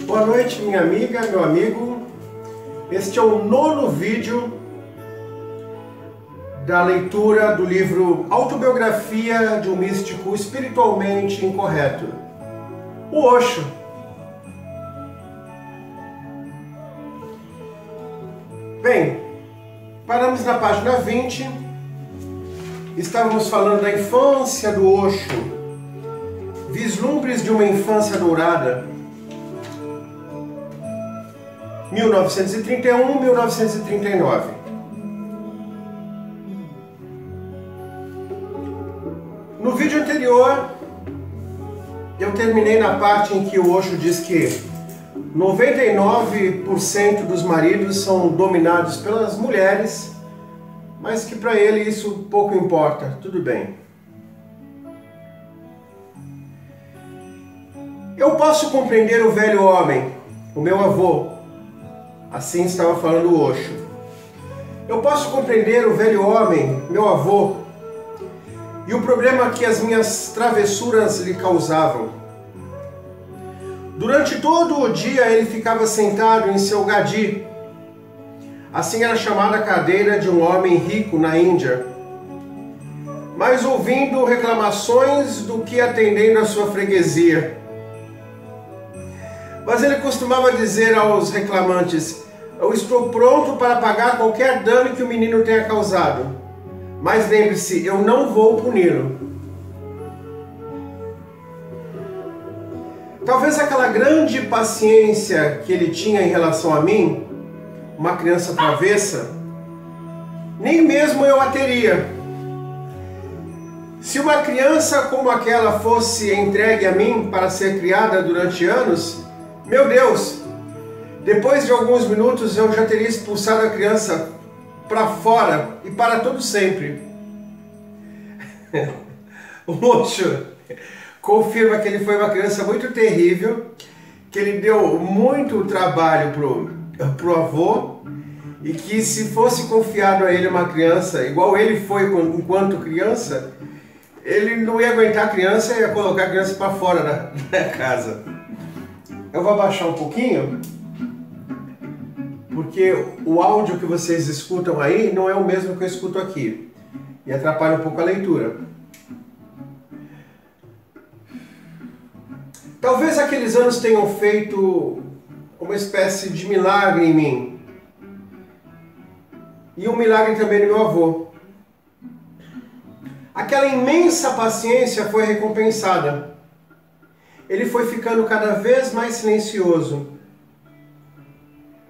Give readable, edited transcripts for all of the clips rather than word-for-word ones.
Boa noite, minha amiga, meu amigo. Este é o 9º vídeo da leitura do livro Autobiografia de um Místico Espiritualmente Incorreto, o Osho. Bem, paramos na página 20, estávamos falando da infância do Osho, vislumbres de uma infância dourada, 1931-1939. No vídeo anterior, eu terminei na parte em que o Osho diz que 99% dos maridos são dominados pelas mulheres, mas que para ele isso pouco importa, tudo bem. Eu posso compreender o velho homem, o meu avô, assim estava falando o Osho. Eu posso compreender o velho homem, meu avô, e o problema que as minhas travessuras lhe causavam. Durante todo o dia ele ficava sentado em seu gadi, assim era chamada a cadeira de um homem rico na Índia, mas ouvindo reclamações do que atendendo a sua freguesia. Mas ele costumava dizer aos reclamantes: eu estou pronto para pagar qualquer dano que o menino tenha causado, mas lembre-se, eu não vou puni-lo. Talvez aquela grande paciência que ele tinha em relação a mim, uma criança travessa, nem mesmo eu a teria. Se uma criança como aquela fosse entregue a mim para ser criada durante anos, meu Deus, depois de alguns minutos eu já teria expulsado a criança para fora e para todo sempre. O Osho confirma que ele foi uma criança muito terrível, que ele deu muito trabalho pro avô e que se fosse confiado a ele uma criança, igual ele foi enquanto criança, ele não ia aguentar a criança e ia colocar a criança para fora da casa. Eu vou abaixar um pouquinho, porque o áudio que vocês escutam aí não é o mesmo que eu escuto aqui, e atrapalha um pouco a leitura. Talvez aqueles anos tenham feito uma espécie de milagre em mim, e um milagre também no meu avô. Aquela imensa paciência foi recompensada. Ele foi ficando cada vez mais silencioso.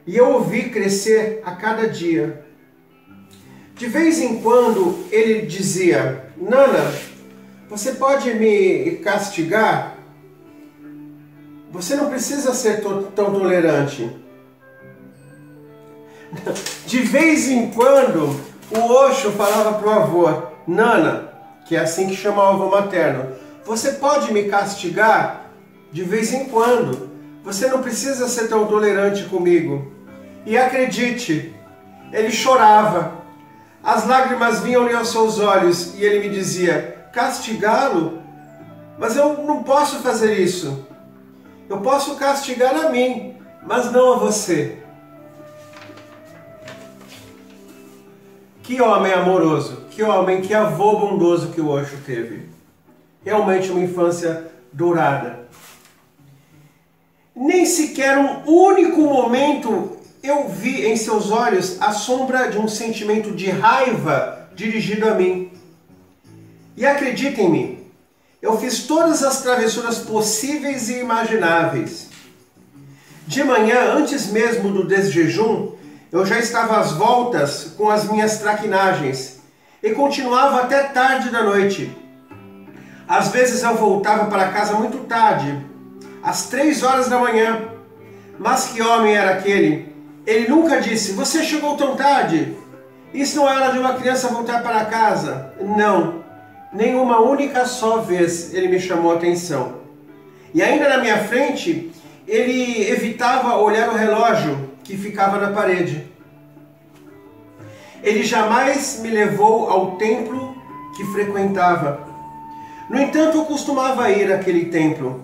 E eu o vi crescer a cada dia. De vez em quando ele dizia: Nana, você pode me castigar? Você não precisa ser tão tolerante. De vez em quando o Osho falava para o avô: Nana, que é assim que chama o avô materno, você pode me castigar? De vez em quando. Você não precisa ser tão tolerante comigo. E acredite, ele chorava. As lágrimas vinham-lhe aos seus olhos e ele me dizia: castigá-lo? Mas eu não posso fazer isso. Eu posso castigar a mim, mas não a você. Que homem amoroso, que homem, que avô bondoso que o Osho teve. Realmente uma infância dourada. Nem sequer um único momento eu vi em seus olhos a sombra de um sentimento de raiva dirigido a mim. E acreditem-me, eu fiz todas as travessuras possíveis e imagináveis. De manhã, antes mesmo do desjejum, eu já estava às voltas com as minhas traquinagens e continuava até tarde da noite. Às vezes eu voltava para casa muito tarde, às 3 horas da manhã. Mas que homem era aquele? Ele nunca disse: você chegou tão tarde, isso não é hora de uma criança voltar para casa. Não, nenhuma única só vez ele me chamou a atenção. E ainda na minha frente, ele evitava olhar o relógio que ficava na parede. Ele jamais me levou ao templo que frequentava. No entanto, eu costumava ir àquele templo,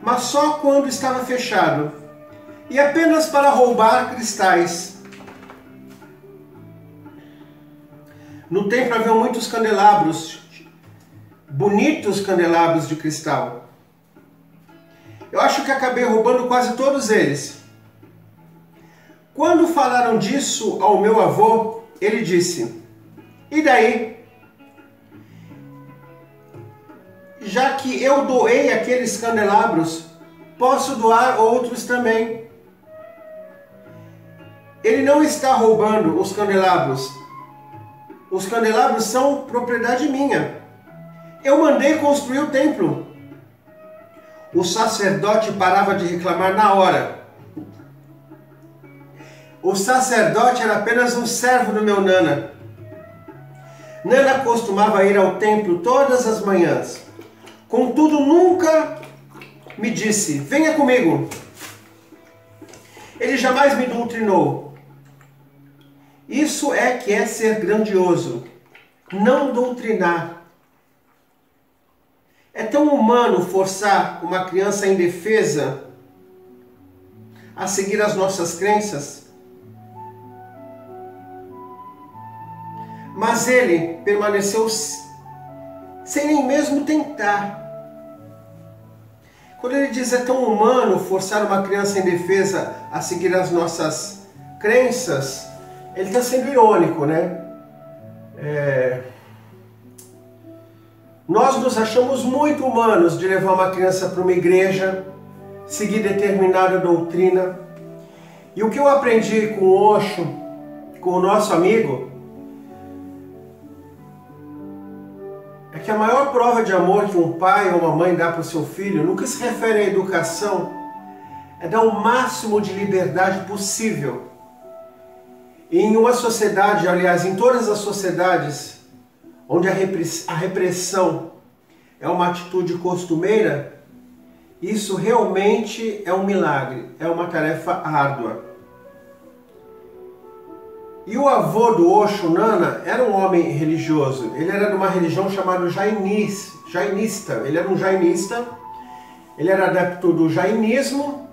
mas só quando estava fechado. e apenas para roubar cristais. No templo havia muitos candelabros, bonitos candelabros de cristal. Eu acho que acabei roubando quase todos eles. Quando falaram disso ao meu avô, ele disse: "E daí? Já que eu doei aqueles candelabros, posso doar outros também." Ele não está roubando os candelabros. Os candelabros são propriedade minha. Eu mandei construir o templo. O sacerdote parava de reclamar na hora. O sacerdote era apenas um servo do meu Nana. Nana costumava ir ao templo todas as manhãs. Contudo, nunca me disse: "Venha comigo." Ele jamais me doutrinou. Isso é que é ser grandioso. Não doutrinar. É tão humano forçar uma criança indefesa a seguir as nossas crenças. Mas ele permaneceu sem nem mesmo tentar. Quando ele diz é tão humano forçar uma criança indefesa a seguir as nossas crenças, ele está sendo irônico, né? Nós nos achamos muito humanos de levar uma criança para uma igreja, seguir determinada doutrina. E o que eu aprendi com o Osho, com o nosso amigo, é que a maior prova de amor que um pai ou uma mãe dá para o seu filho, no que se refere à educação, é dar o máximo de liberdade possível. E em uma sociedade, aliás, em todas as sociedades, onde a repressão é uma atitude costumeira, isso realmente é um milagre, é uma tarefa árdua. E o avô do Osho, Nana, era um homem religioso. Ele era de uma religião chamada jainista. Ele era um jainista, ele era adepto do jainismo,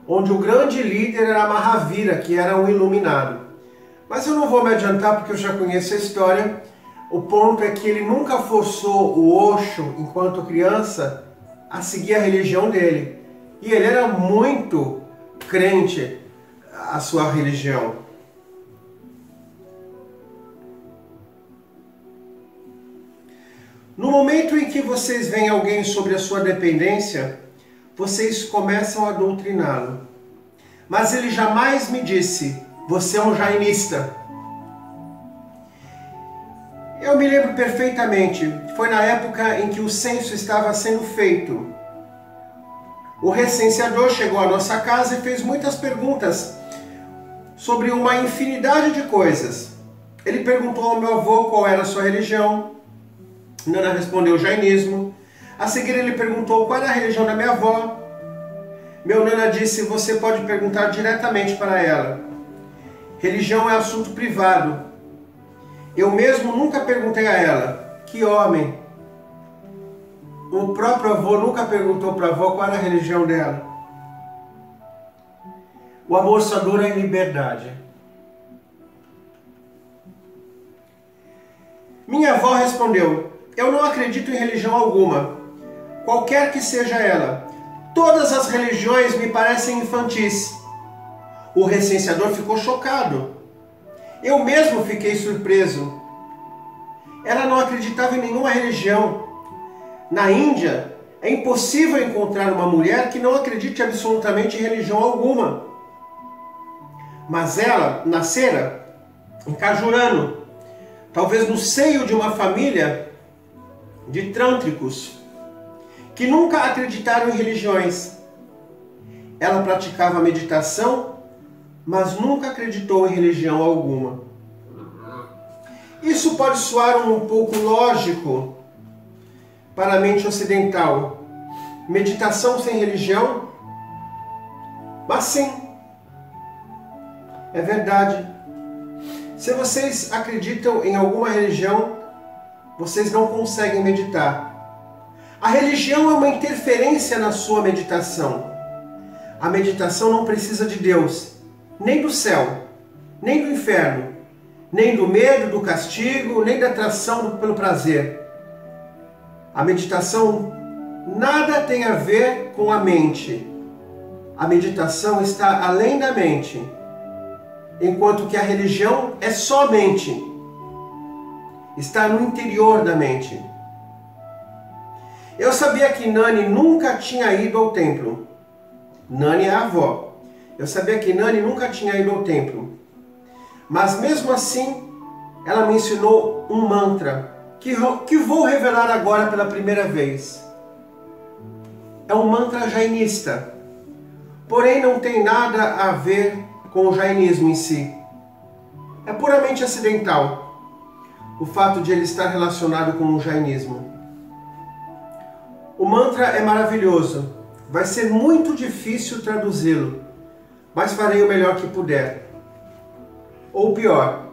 onde o grande líder era Mahavira, que era um iluminado. Mas eu não vou me adiantar porque eu já conheço a história. O ponto é que ele nunca forçou o Osho, enquanto criança, a seguir a religião dele. E ele era muito crente à sua religião. No momento em que vocês veem alguém sobre a sua dependência, vocês começam a doutriná-lo. Mas ele jamais me disse: "Você é um jainista." Eu me lembro perfeitamente, foi na época em que o censo estava sendo feito. O recenseador chegou à nossa casa e fez muitas perguntas sobre uma infinidade de coisas. Ele perguntou ao meu avô qual era a sua religião. Nana respondeu jainismo. A seguir ele perguntou qual era a religião da minha avó. Meu Nana disse: "Você pode perguntar diretamente para ela. Religião é assunto privado." Eu mesmo nunca perguntei a ela. Que homem! O próprio avô nunca perguntou para a avó qual era a religião dela. O amor só dura em liberdade. Minha avó respondeu: "Eu não acredito em religião alguma, qualquer que seja ela. Todas as religiões me parecem infantis." O recenseador ficou chocado. Eu mesmo fiquei surpreso. Ela não acreditava em nenhuma religião. Na Índia, é impossível encontrar uma mulher que não acredite absolutamente em religião alguma. Mas ela nascera em Cajurano, talvez no seio de uma família de trântricos, que nunca acreditaram em religiões. Ela praticava meditação, mas nunca acreditou em religião alguma. Isso pode soar um pouco lógico para a mente ocidental. Meditação sem religião? Mas sim, é verdade. Se vocês acreditam em alguma religião, vocês não conseguem meditar. A religião é uma interferência na sua meditação. A meditação não precisa de Deus, nem do céu, nem do inferno, nem do medo, do castigo, nem da atração pelo prazer. A meditação nada tem a ver com a mente. A meditação está além da mente, enquanto que a religião é só mente. Está no interior da mente. Eu sabia que Nani nunca tinha ido ao templo. Nani é a avó. Eu sabia que Nani nunca tinha ido ao templo. Mas mesmo assim, ela me ensinou um mantra que vou revelar agora pela primeira vez. É um mantra jainista, porém não tem nada a ver com o jainismo em si. É puramente acidental o fato de ele estar relacionado com o jainismo. O mantra é maravilhoso, vai ser muito difícil traduzi-lo, mas farei o melhor que puder. Ou pior,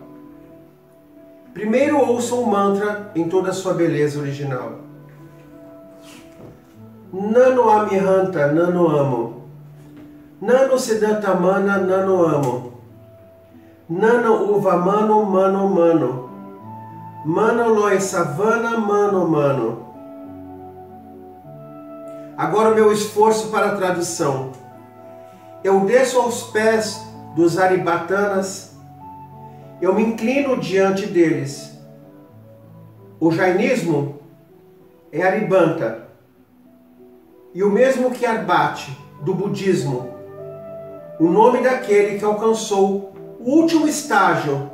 primeiro ouça o mantra em toda a sua beleza original. Nano Amihanta Nano Amo. Nano Siddhantamana Nano Amo. Nano Uvamano Mano Mano. Mano Loi Savana Mano Mano. Agora o meu esforço para a tradução. Eu desço aos pés dos Aribatanas. Eu me inclino diante deles. O jainismo é Aribanta. E o mesmo que Arbate, do budismo, o nome daquele que alcançou o último estágio,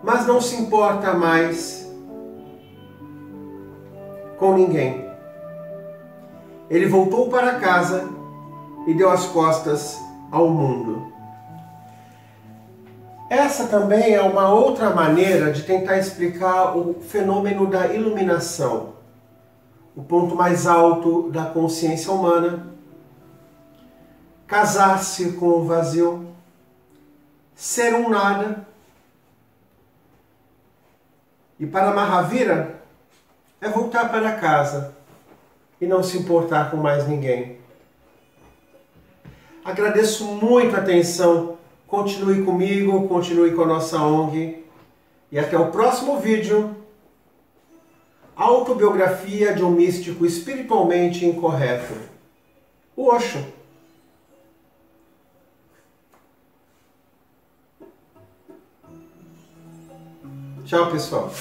mas não se importa mais com ninguém. Ele voltou para casa e deu as costas ao mundo. Essa também é uma outra maneira de tentar explicar o fenômeno da iluminação. O ponto mais alto da consciência humana, casar-se com o vazio, ser um nada. E para Mahavira é voltar para casa e não se importar com mais ninguém. Agradeço muito a atenção, continue comigo, continue com a nossa ONG e até o próximo vídeo. Autobiografia de um místico espiritualmente incorreto. O Osho. Tchau, pessoal.